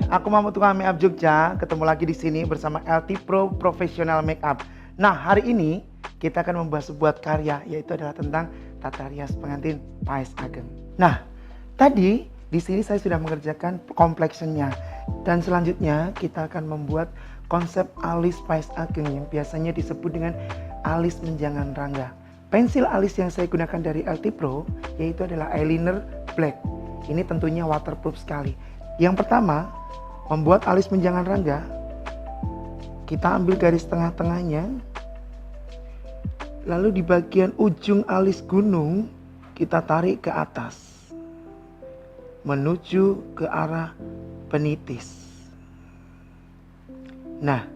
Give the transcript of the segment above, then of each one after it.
aku Mahmud Tukang Makeup Jogja. Ketemu lagi di sini bersama LT Pro Professional Makeup. Nah, hari ini kita akan membahas sebuah karya, yaitu adalah tentang tata rias pengantin Pais Ageng. Nah, tadi di sini saya sudah mengerjakan complexionnya, dan selanjutnya kita akan membuat konsep alis Pais Ageng yang biasanya disebut dengan alis menjangan rangga. Pensil alis yang saya gunakan dari LT Pro yaitu adalah eyeliner black. Ini tentunya waterproof sekali. Yang pertama, membuat alis menjangan rangga. Kita ambil garis tengah-tengahnya. Lalu di bagian ujung alis gunung kita tarik ke atas menuju ke arah penitis. Nah,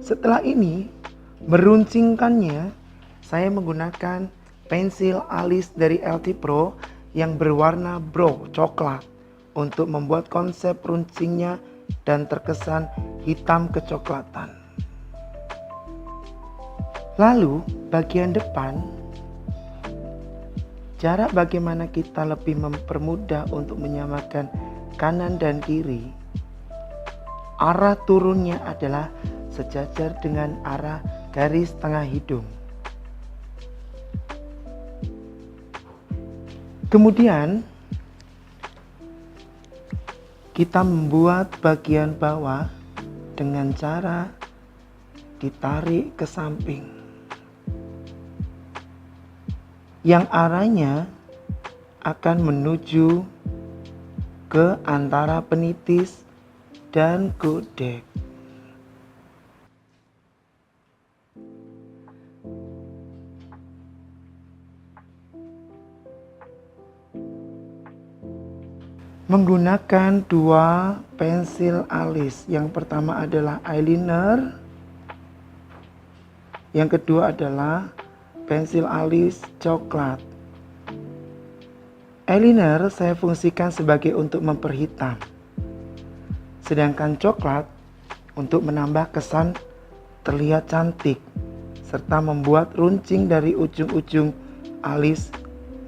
setelah ini meruncingkannya, saya menggunakan pensil alis dari LT Pro yang berwarna brown coklat untuk membuat konsep runcingnya dan terkesan hitam kecoklatan. Lalu bagian depan, cara bagaimana kita lebih mempermudah untuk menyamakan kanan dan kiri. Arah turunnya adalah sejajar dengan arah garis tengah hidung. Kemudian kita membuat bagian bawah dengan cara ditarik ke samping, yang arahnya akan menuju ke antara penitis dan godek. Menggunakan dua pensil alis. Yang pertama adalah eyeliner, yang kedua adalah pensil alis coklat. Eyeliner saya fungsikan sebagai untuk memperhitam, sedangkan coklat untuk menambah kesan terlihat cantik serta membuat runcing dari ujung-ujung alis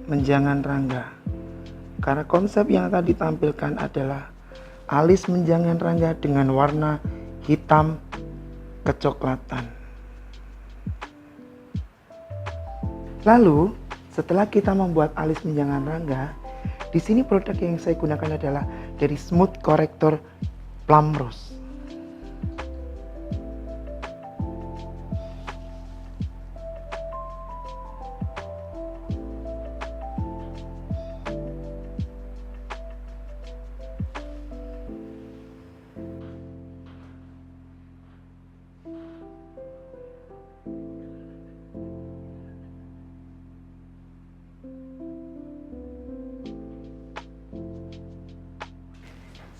menjangan rangga. Karena konsep yang akan ditampilkan adalah alis menjangan rangga dengan warna hitam kecoklatan. Lalu setelah kita membuat alis menjangan rangga, di sini produk yang saya gunakan adalah dari Smooth Corrector Plum Rose.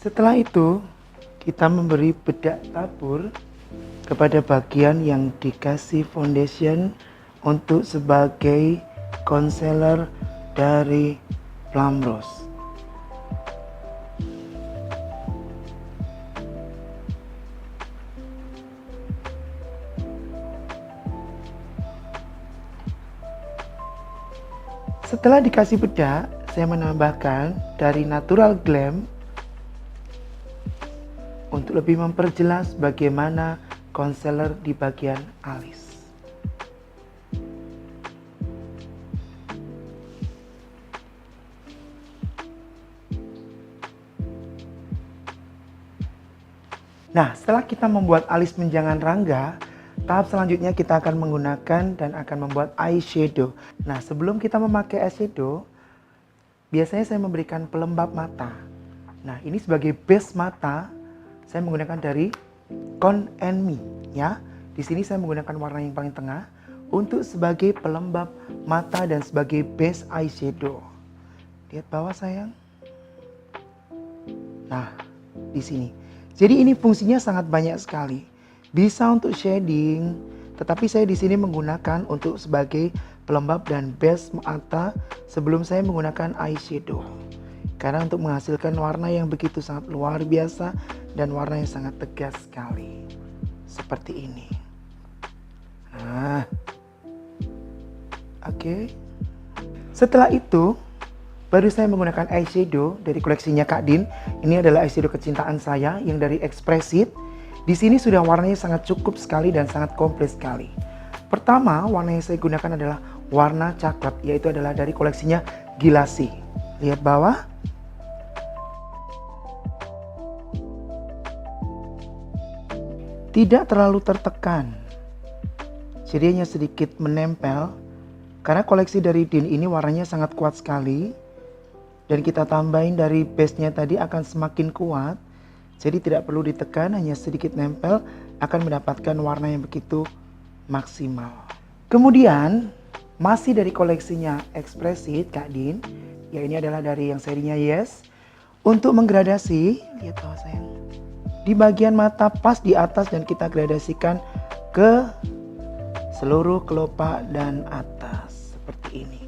Setelah itu, kita memberi bedak tabur kepada bagian yang dikasih foundation untuk sebagai concealer dari Plum Rose. Setelah dikasih bedak, saya menambahkan dari Natural Glam untuk lebih memperjelas bagaimana concealer di bagian alis. Nah, setelah kita membuat alis menjangan rangga, tahap selanjutnya kita akan menggunakan dan akan membuat eyeshadow. Nah, sebelum kita memakai eyeshadow, biasanya saya memberikan pelembab mata. Nah, ini sebagai base mata, saya menggunakan dari Con and Me, ya. Di sini saya menggunakan warna yang paling tengah untuk sebagai pelembab mata dan sebagai base eyeshadow. Lihat bawah sayang. Nah, di sini. Jadi ini fungsinya sangat banyak sekali. Bisa untuk shading, tetapi saya di sini menggunakan untuk sebagai pelembab dan base mata sebelum saya menggunakan eyeshadow. Karena untuk menghasilkan warna yang begitu sangat luar biasa dan warna yang sangat tegas sekali. Seperti ini. Nah, oke. Setelah itu, Baru saya menggunakan eyeshadow dari koleksinya Kak Din. Ini adalah eyeshadow kecintaan saya yang dari Expressit. Di sini sudah warnanya sangat cukup sekali dan sangat komplit sekali. Pertama, warna yang saya gunakan adalah warna coklat, yaitu adalah dari koleksinya Gilasi. Lihat bawah. Tidak terlalu tertekan. Jadi hanya sedikit menempel. Karena koleksi dari Din ini warnanya sangat kuat sekali. Dan kita tambahin dari base-nya tadi akan semakin kuat. Jadi tidak perlu ditekan, hanya sedikit nempel akan mendapatkan warna yang begitu maksimal. Kemudian masih dari koleksinya Expressit Kak Din. Ya ini adalah dari yang serinya Yes. Untuk menggradasi, lihat bawah sayang. Di bagian mata pas di atas dan kita gradasikan ke seluruh kelopak dan atas seperti ini.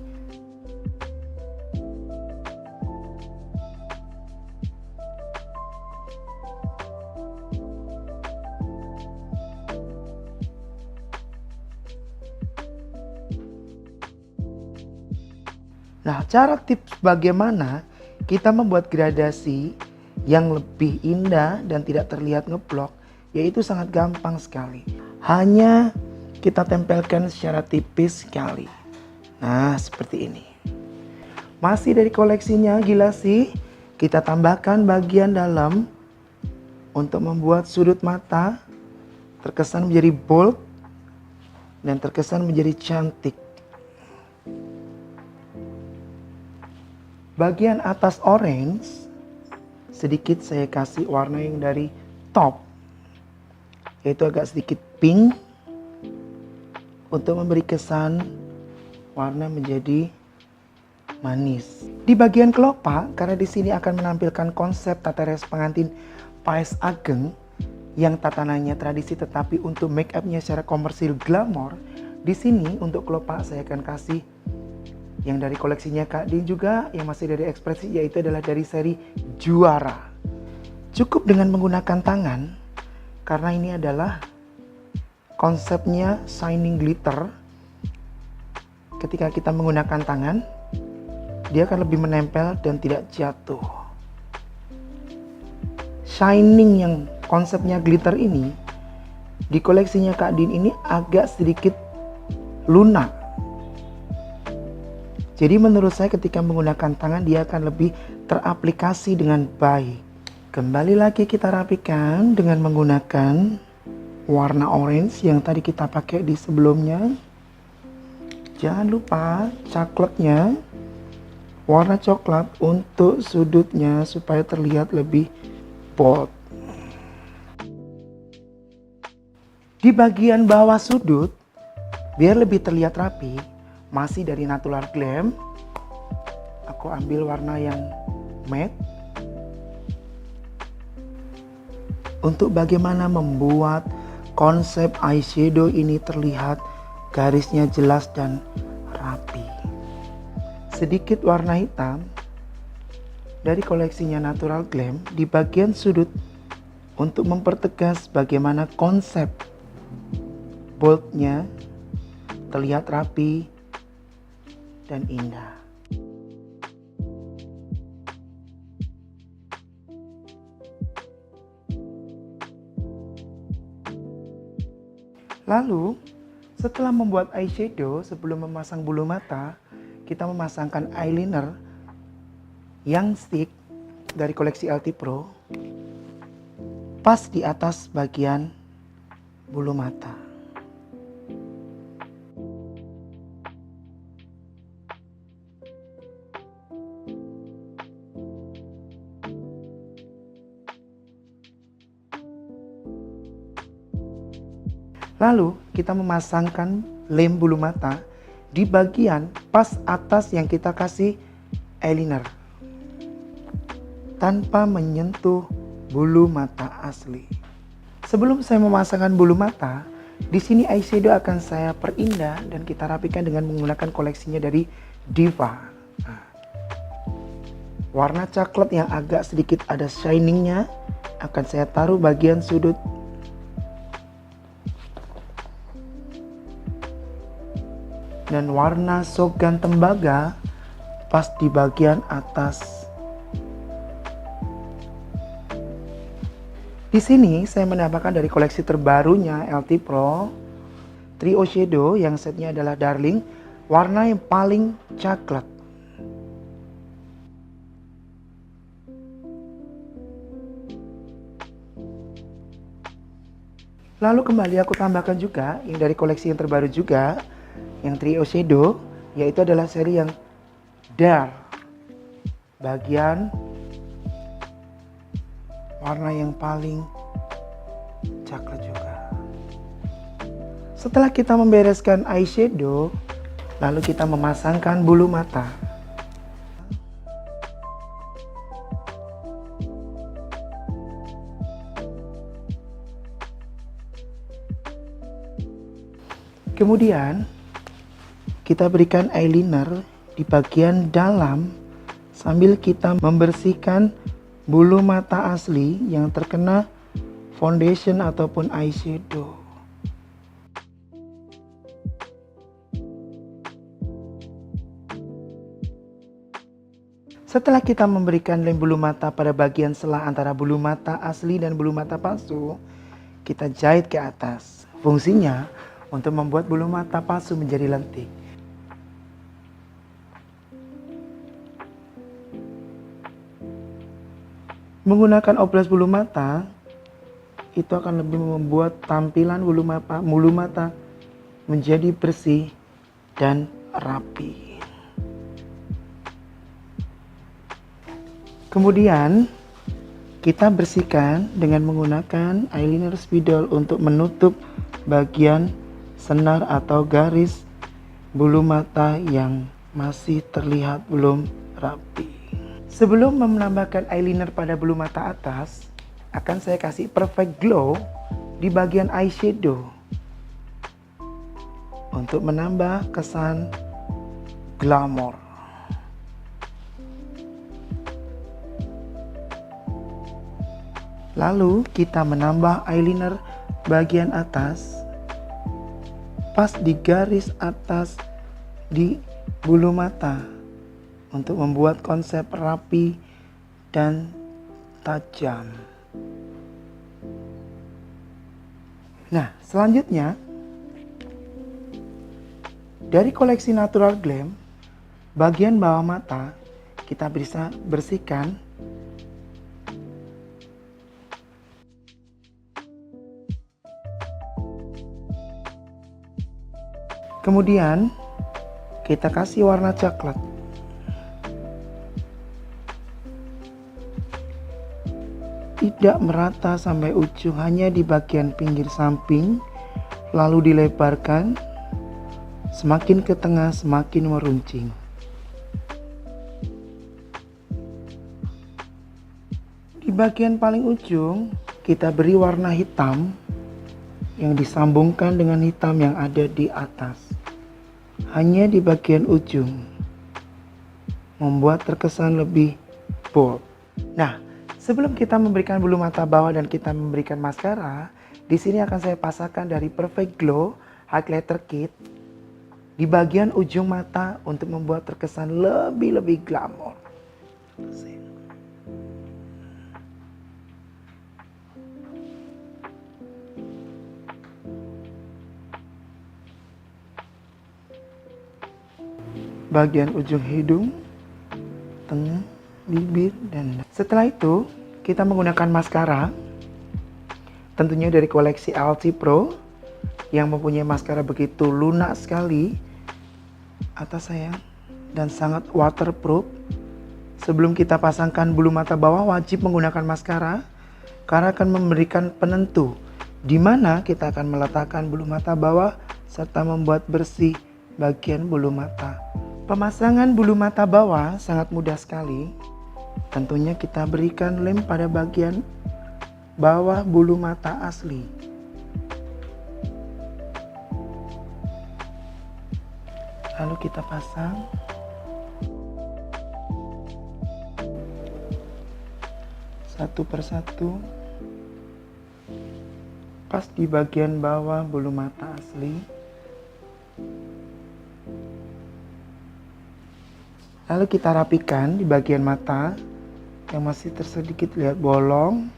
Nah, cara tips bagaimana kita membuat gradasi yang lebih indah dan tidak terlihat ngeblok, yaitu sangat gampang sekali. Hanya kita tempelkan secara tipis sekali. Nah, seperti ini. Masih dari koleksinya Gilasi, kita tambahkan bagian dalam untuk membuat sudut mata terkesan menjadi bold dan terkesan menjadi cantik. Bagian atas orange, sedikit saya kasih warna yang dari top, yaitu agak sedikit pink, untuk memberi kesan warna menjadi manis. Di bagian kelopak, karena di sini akan menampilkan konsep tata rias pengantin Pais Ageng yang tatanannya tradisi tetapi untuk make upnya secara komersil glamor. Di sini untuk kelopak saya akan kasih yang dari koleksinya Kak Din juga, yang masih dari Expressit, yaitu adalah dari seri Juara. Cukup dengan menggunakan tangan, karena ini adalah konsepnya shining glitter. Ketika kita menggunakan tangan, dia akan lebih menempel dan tidak jatuh. Shining yang konsepnya glitter ini, di koleksinya Kak Din ini agak sedikit lunak. Jadi menurut saya ketika menggunakan tangan dia akan lebih teraplikasi dengan baik. Kembali lagi kita rapikan dengan menggunakan warna orange yang tadi kita pakai di sebelumnya. Jangan lupa coklatnya, warna coklat untuk sudutnya supaya terlihat lebih bold. Di bagian bawah sudut, biar lebih terlihat rapi, masih dari Natural Glam, aku ambil warna yang matte. Untuk bagaimana membuat konsep eyeshadow ini terlihat garisnya jelas dan rapi. Sedikit warna hitam dari koleksinya Natural Glam di bagian sudut untuk mempertegas bagaimana konsep boldnya terlihat rapi dan indah. Lalu setelah membuat eyeshadow, sebelum memasang bulu mata, kita memasangkan eyeliner yang stick dari koleksi LT Pro pas di atas bagian bulu mata. Lalu kita memasangkan lem bulu mata di bagian pas atas yang kita kasih eyeliner tanpa menyentuh bulu mata asli. Sebelum saya memasangkan bulu mata, di sini eyeshadow akan saya perindah dan kita rapikan dengan menggunakan koleksinya dari Diva. Nah, warna coklat yang agak sedikit ada shiningnya akan saya taruh bagian sudut. Dan warna Sogan Tembaga pas di bagian atas. Di sini saya menambahkan dari koleksi terbarunya LT Pro Trio Shadow yang setnya adalah Darling, warna yang paling coklat. Lalu kembali aku tambahkan juga yang dari koleksi yang terbaru juga, yang Trio Shadow, yaitu adalah seri yang dark, bagian warna yang paling coklat juga. Setelah kita membereskan eyeshadow, lalu kita memasangkan bulu mata. Kemudian kita berikan eyeliner di bagian dalam sambil kita membersihkan bulu mata asli yang terkena foundation ataupun eyeshadow. Setelah kita memberikan lem bulu mata pada bagian selah antara bulu mata asli dan bulu mata palsu, kita jahit ke atas. Fungsinya untuk membuat bulu mata palsu menjadi lentik. Menggunakan oplos bulu mata, itu akan lebih membuat tampilan bulu mata menjadi bersih dan rapi. Kemudian kita bersihkan dengan menggunakan eyeliner spidol untuk menutup bagian senar atau garis bulu mata yang masih terlihat belum rapi. Sebelum menambahkan eyeliner pada bulu mata atas, akan saya kasih perfect glow di bagian eyeshadow untuk menambah kesan glamor. Lalu kita menambah eyeliner bagian atas pas di garis atas di bulu mata untuk membuat konsep rapi dan tajam. Nah, selanjutnya dari koleksi Natural Glam, bagian bawah mata kita bisa bersihkan. Kemudian kita kasih warna coklat. Tidak merata sampai ujung, hanya di bagian pinggir samping, lalu dilebarkan. Semakin ke tengah semakin meruncing. Di bagian paling ujung kita beri warna hitam yang disambungkan dengan hitam yang ada di atas. Hanya di bagian ujung, membuat terkesan lebih bold. Nah, sebelum kita memberikan bulu mata bawah dan kita memberikan maskara, di sini akan saya pasangkan dari Perfect Glow Highlighter Kit di bagian ujung mata untuk membuat terkesan lebih glamor. Bagian ujung hidung, tengah, bibir, dan setelah itu kita menggunakan maskara, tentunya dari koleksi LT Pro yang mempunyai maskara begitu lunak sekali atas sayang dan sangat waterproof. Sebelum kita pasangkan bulu mata bawah, wajib menggunakan maskara karena akan memberikan penentu di mana kita akan meletakkan bulu mata bawah serta membuat bersih bagian bulu mata. Pemasangan bulu mata bawah sangat mudah sekali. Tentunya kita berikan lem pada bagian bawah bulu mata asli. Lalu kita pasang. Satu persatu. Pas di bagian bawah bulu mata asli. Lalu kita rapikan di bagian mata yang masih tersedikit lihat bolong.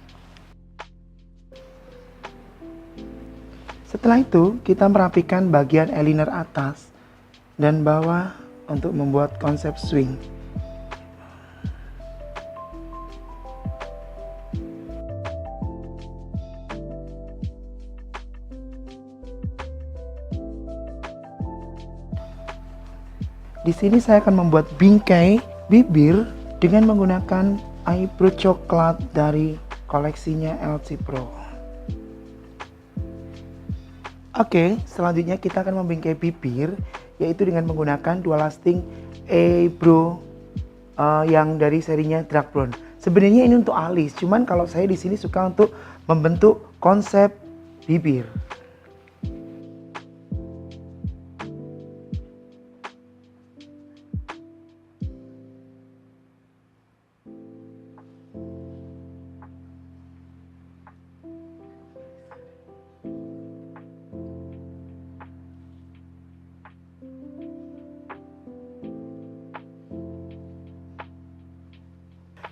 Setelah itu kita merapikan bagian eyeliner atas dan bawah untuk membuat konsep swing. Di sini saya akan membuat bingkai bibir dengan menggunakan eyebrow coklat dari koleksinya LC Pro. Oke, selanjutnya kita akan membingkai bibir yaitu dengan menggunakan dual lasting eyebrow yang dari serinya Dark Brown. Sebenarnya ini untuk alis, cuman kalau saya di sini suka untuk membentuk konsep bibir.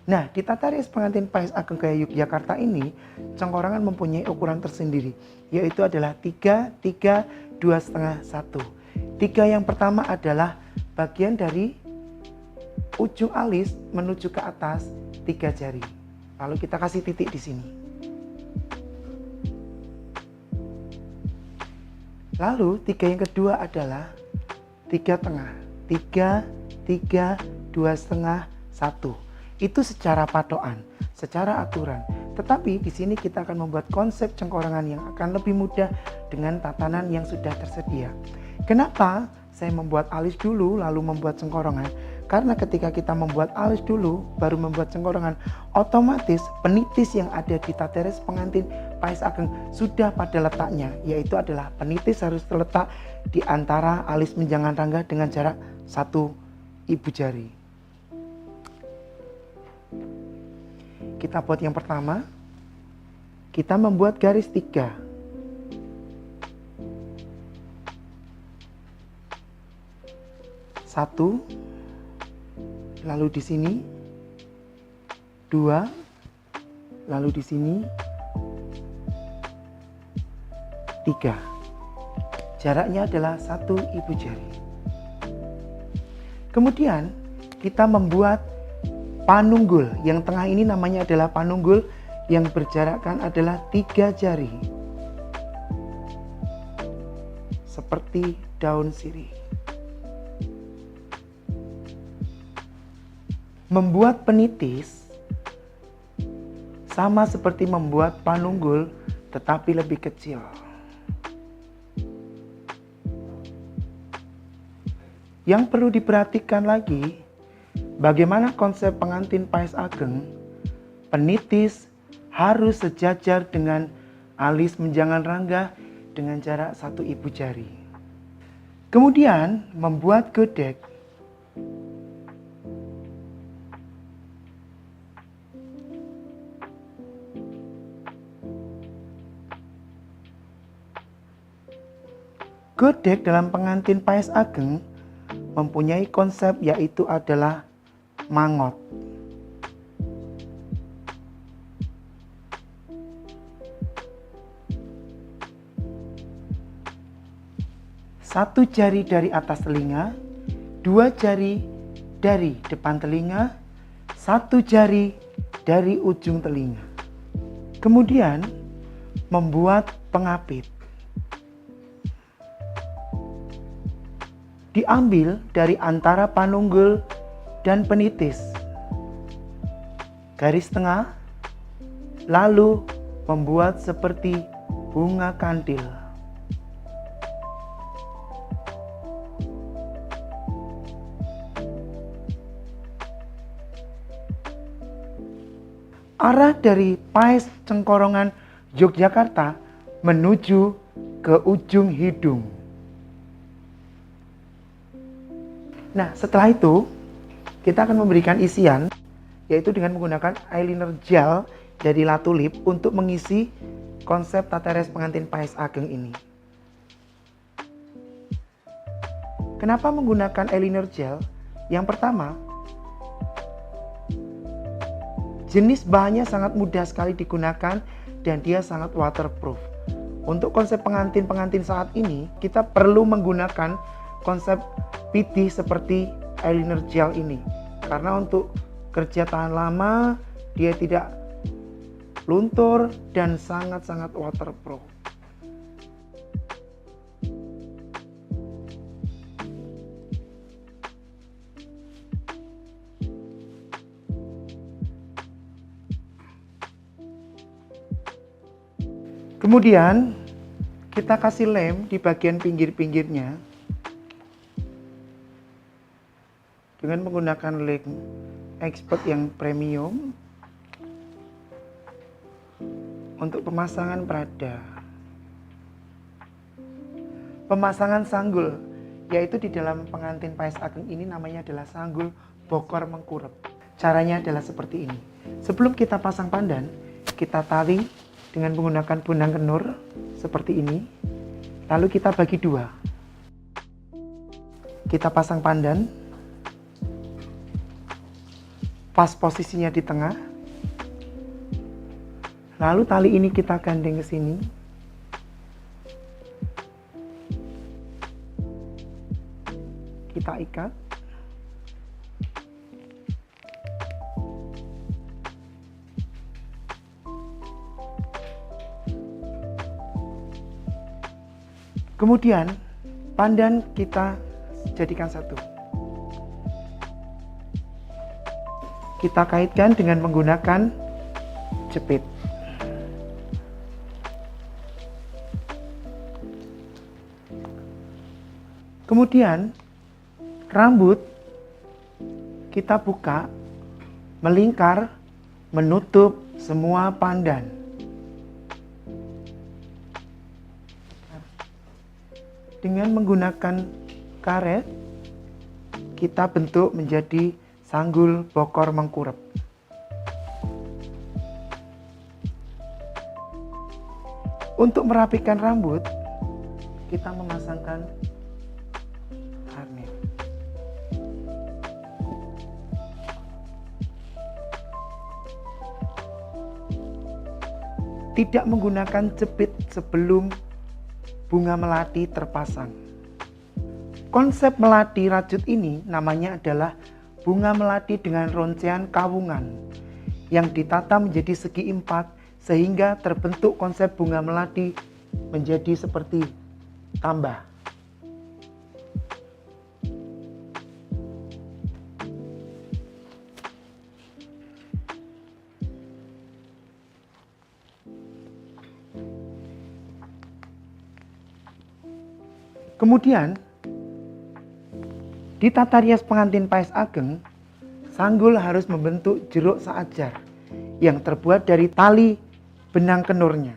Nah, di Tata Rias Pengantin Pais Ageng Gaya Yogyakarta ini, cengkorongan mempunyai ukuran tersendiri, yaitu adalah 3, 3, 2,5, 1. 3 yang pertama adalah bagian dari ujung alis menuju ke atas 3 jari. Lalu kita kasih titik di sini. Lalu 3 yang kedua adalah 3 tengah. 3, 3, 2,5, 1. Itu secara patokan, secara aturan. Tetapi di sini kita akan membuat konsep cengkorongan yang akan lebih mudah dengan tatanan yang sudah tersedia. Kenapa saya membuat alis dulu lalu membuat cengkorongan? Karena ketika kita membuat alis dulu baru membuat cengkorongan, otomatis penitis yang ada di Tata Rias Pengantin Pais Ageng sudah pada letaknya, yaitu adalah penitis harus terletak di antara alis menjangan rangga dengan jarak 1 ibu jari. Kita buat yang pertama, kita membuat garis 3. Satu, lalu di sini 2, lalu di sini 3. Jaraknya adalah 1 ibu jari. Kemudian kita membuat panunggul. Yang tengah ini namanya adalah panunggul, yang berjarakkan adalah 3 jari. Seperti daun sirih. Membuat penitis sama seperti membuat panunggul, tetapi lebih kecil. Yang perlu diperhatikan lagi, bagaimana konsep pengantin Pais Ageng, penitis harus sejajar dengan alis menjangan rangga dengan jarak 1 ibu jari. Kemudian membuat godek. Godek dalam pengantin Pais Ageng mempunyai konsep yaitu adalah mangot. Satu jari dari atas telinga, 2 jari dari depan telinga, 1 jari dari ujung telinga. Kemudian membuat pengapit. Diambil dari antara panunggul dan penitis, garis tengah, lalu membuat seperti bunga kantil. Arah dari Pais Cengkorongan Yogyakarta menuju ke ujung hidung. Nah, setelah itu kita akan memberikan isian, yaitu dengan menggunakan eyeliner gel dari La Tulip untuk mengisi konsep Tata Rias Pengantin Pais Ageng ini. Kenapa menggunakan eyeliner gel? Yang pertama, jenis bahannya sangat mudah sekali digunakan dan dia sangat waterproof. Untuk konsep pengantin-pengantin saat ini, kita perlu menggunakan konsep putih seperti eyeliner gel ini. Karena untuk kerja tahan lama, dia tidak luntur dan sangat-sangat waterproof. Kemudian kita kasih lem di bagian pinggir-pinggirnya dengan menggunakan lem expert yang premium untuk pemasangan perada. Pemasangan sanggul, yaitu di dalam pengantin Pais Ageng ini namanya adalah sanggul bokor mengkurep. Caranya adalah seperti ini. Sebelum kita pasang pandan, kita tali dengan menggunakan benang kenur seperti ini. Lalu kita bagi dua. Kita pasang pandan. Pas posisinya di tengah. Lalu tali ini kita gandeng ke sini. Kita ikat. Kemudian pandan kita jadikan satu. Kita kaitkan dengan menggunakan jepit. Kemudian rambut kita buka, melingkar, menutup semua pandan. Dengan menggunakan karet, kita bentuk menjadi sanggul bokor mengkurep. Untuk merapikan rambut, kita memasangkan harness. Tidak menggunakan jepit sebelum bunga melati terpasang. Konsep melati rajut ini namanya adalah bunga melati dengan roncean kawungan yang ditata menjadi segi empat sehingga terbentuk konsep bunga melati menjadi seperti tambah. Kemudian di tata rias pengantin Pais Ageng, sanggul harus membentuk jeruk seajar yang terbuat dari tali benang kenurnya.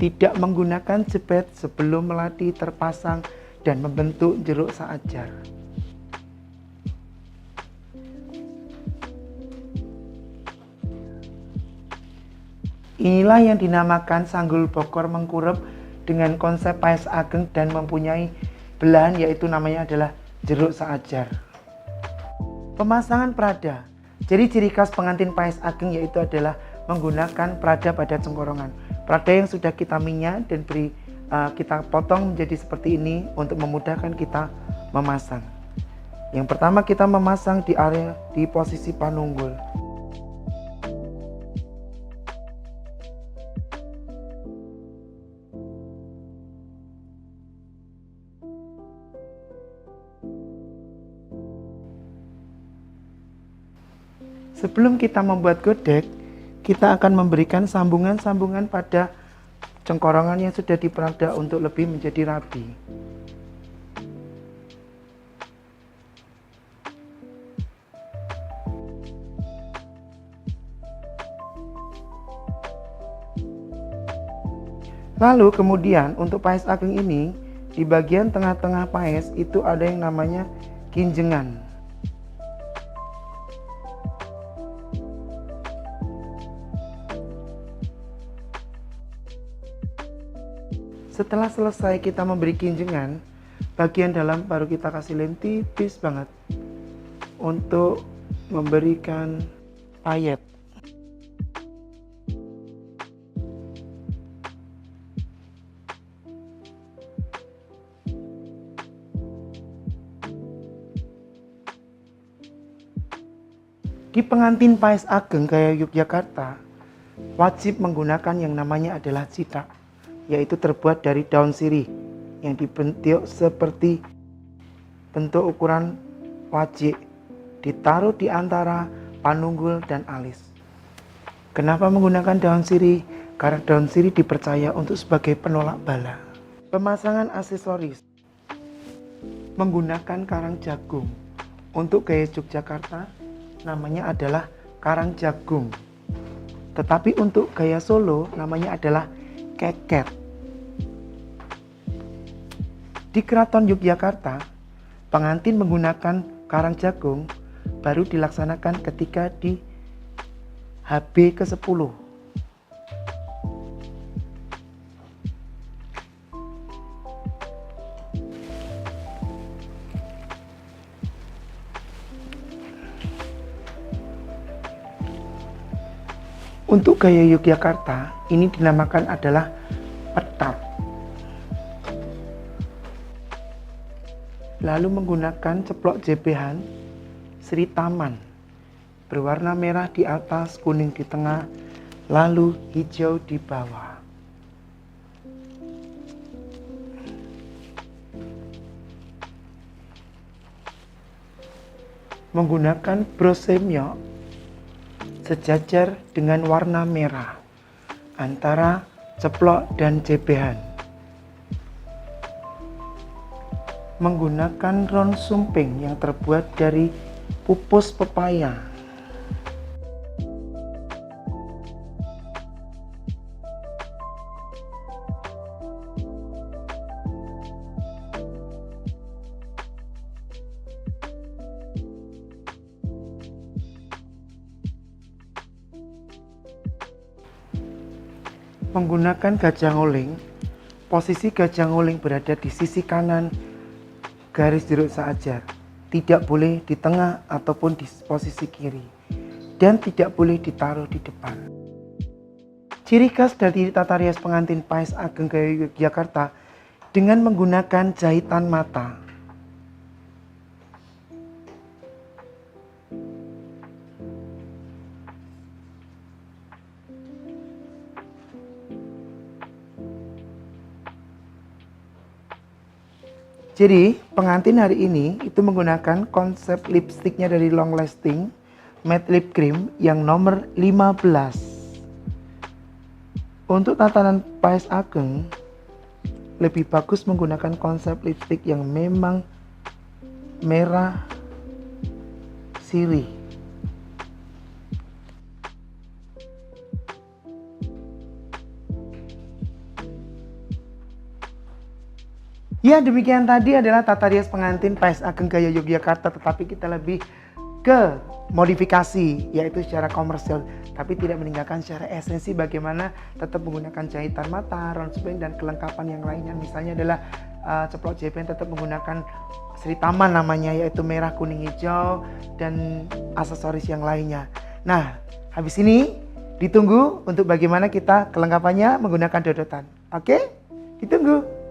Tidak menggunakan jepit sebelum melati terpasang dan membentuk jeruk seajar. Inilah yang dinamakan sanggul bokor mengkurep dengan konsep Pais Ageng dan mempunyai belahan yaitu namanya adalah jeruk seajar. Pemasangan perada. Jadi ciri khas pengantin Pais Ageng yaitu adalah menggunakan perada pada cengkorongan. Perada yang sudah kita minyak dan kita potong menjadi seperti ini untuk memudahkan kita memasang. Yang pertama kita memasang di area di posisi panunggul. Sebelum kita membuat godek, kita akan memberikan sambungan-sambungan pada cengkorongan yang sudah diperada untuk lebih menjadi rapi. Lalu kemudian untuk Pais Ageng ini, di bagian tengah-tengah pais itu ada yang namanya kinjengan. Setelah selesai kita memberi kinjengan, bagian dalam baru kita kasih lem tipis banget untuk memberikan payet. Di pengantin Paes Ageng gaya Yogyakarta, wajib menggunakan yang namanya adalah cithak, yaitu terbuat dari daun sirih yang dibentuk seperti bentuk ukuran wajik, ditaruh di antara panunggul dan alis. Kenapa menggunakan daun sirih? Karena daun sirih dipercaya untuk sebagai penolak bala. Pemasangan aksesoris menggunakan karang jagung. Untuk gaya Yogyakarta namanya adalah karang jagung. Tetapi untuk gaya Solo namanya adalah keket. Di Keraton Yogyakarta, pengantin menggunakan karang jagung baru dilaksanakan ketika di HB ke-10. Untuk gaya Yogyakarta, ini dinamakan adalah petat. Lalu menggunakan ceplok jebehan Sri Taman, berwarna merah di atas, kuning di tengah, lalu hijau di bawah. Menggunakan brosemyo sejajar dengan warna merah antara ceplok dan jebehan. Menggunakan ron sumping yang terbuat dari pupus pepaya. Menggunakan gajah ngoling, posisi gajah ngoling berada di sisi kanan garis jeruk seajar, tidak boleh di tengah ataupun di posisi kiri, dan tidak boleh ditaruh di depan. Ciri khas dari tata rias pengantin Paes Ageng gaya Yogyakarta dengan menggunakan jahitan mata. Jadi pengantin hari ini itu menggunakan konsep lipstiknya dari Long Lasting Matte Lip Cream yang nomor 15. Untuk tatanan Paes Ageng lebih bagus menggunakan konsep lipstik yang memang merah sirih. Ya, demikian tadi adalah tata rias pengantin Paes Ageng gaya Yogyakarta, tetapi kita lebih ke modifikasi, yaitu secara komersial, tapi tidak meninggalkan secara esensi bagaimana tetap menggunakan jahitan mata, ron sumping, dan kelengkapan yang lainnya. Misalnya adalah ceplok jebehan tetap menggunakan Sri Taman namanya, yaitu merah, kuning, hijau, dan aksesoris yang lainnya. Nah, habis ini ditunggu untuk bagaimana kita kelengkapannya menggunakan dodotan. Oke? Ditunggu.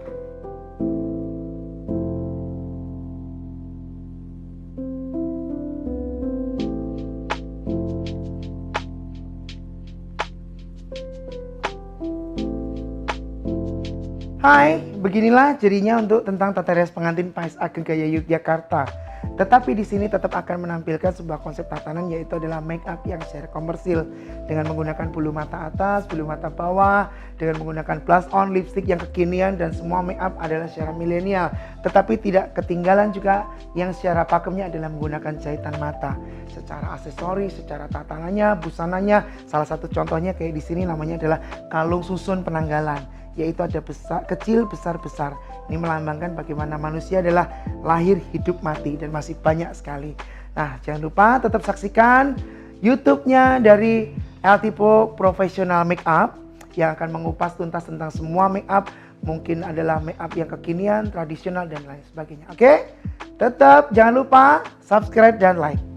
Hai, beginilah jadinya untuk tentang tata rias pengantin Paes Ageng gaya Yogyakarta. Tetapi di sini tetap akan menampilkan sebuah konsep tatanan, yaitu adalah make up yang secara komersil dengan menggunakan bulu mata atas, bulu mata bawah, dengan menggunakan blush on, lipstick yang kekinian, dan semua make up adalah secara milenial. Tetapi tidak ketinggalan juga yang secara pakemnya adalah menggunakan jahitan mata. Secara aksesoris, secara tatanannya, busananya, salah satu contohnya kayak di sini namanya adalah kalung susun penanggalan, yaitu ada besar, kecil, besar, besar. Ini melambangkan bagaimana manusia adalah lahir, hidup, mati, dan masih banyak sekali. Nah, jangan lupa tetap saksikan YouTube-nya dari LT Pro Professional Makeup yang akan mengupas tuntas tentang semua makeup mungkin adalah make up yang kekinian, tradisional dan lain sebagainya. Oke? Tetap jangan lupa subscribe dan like.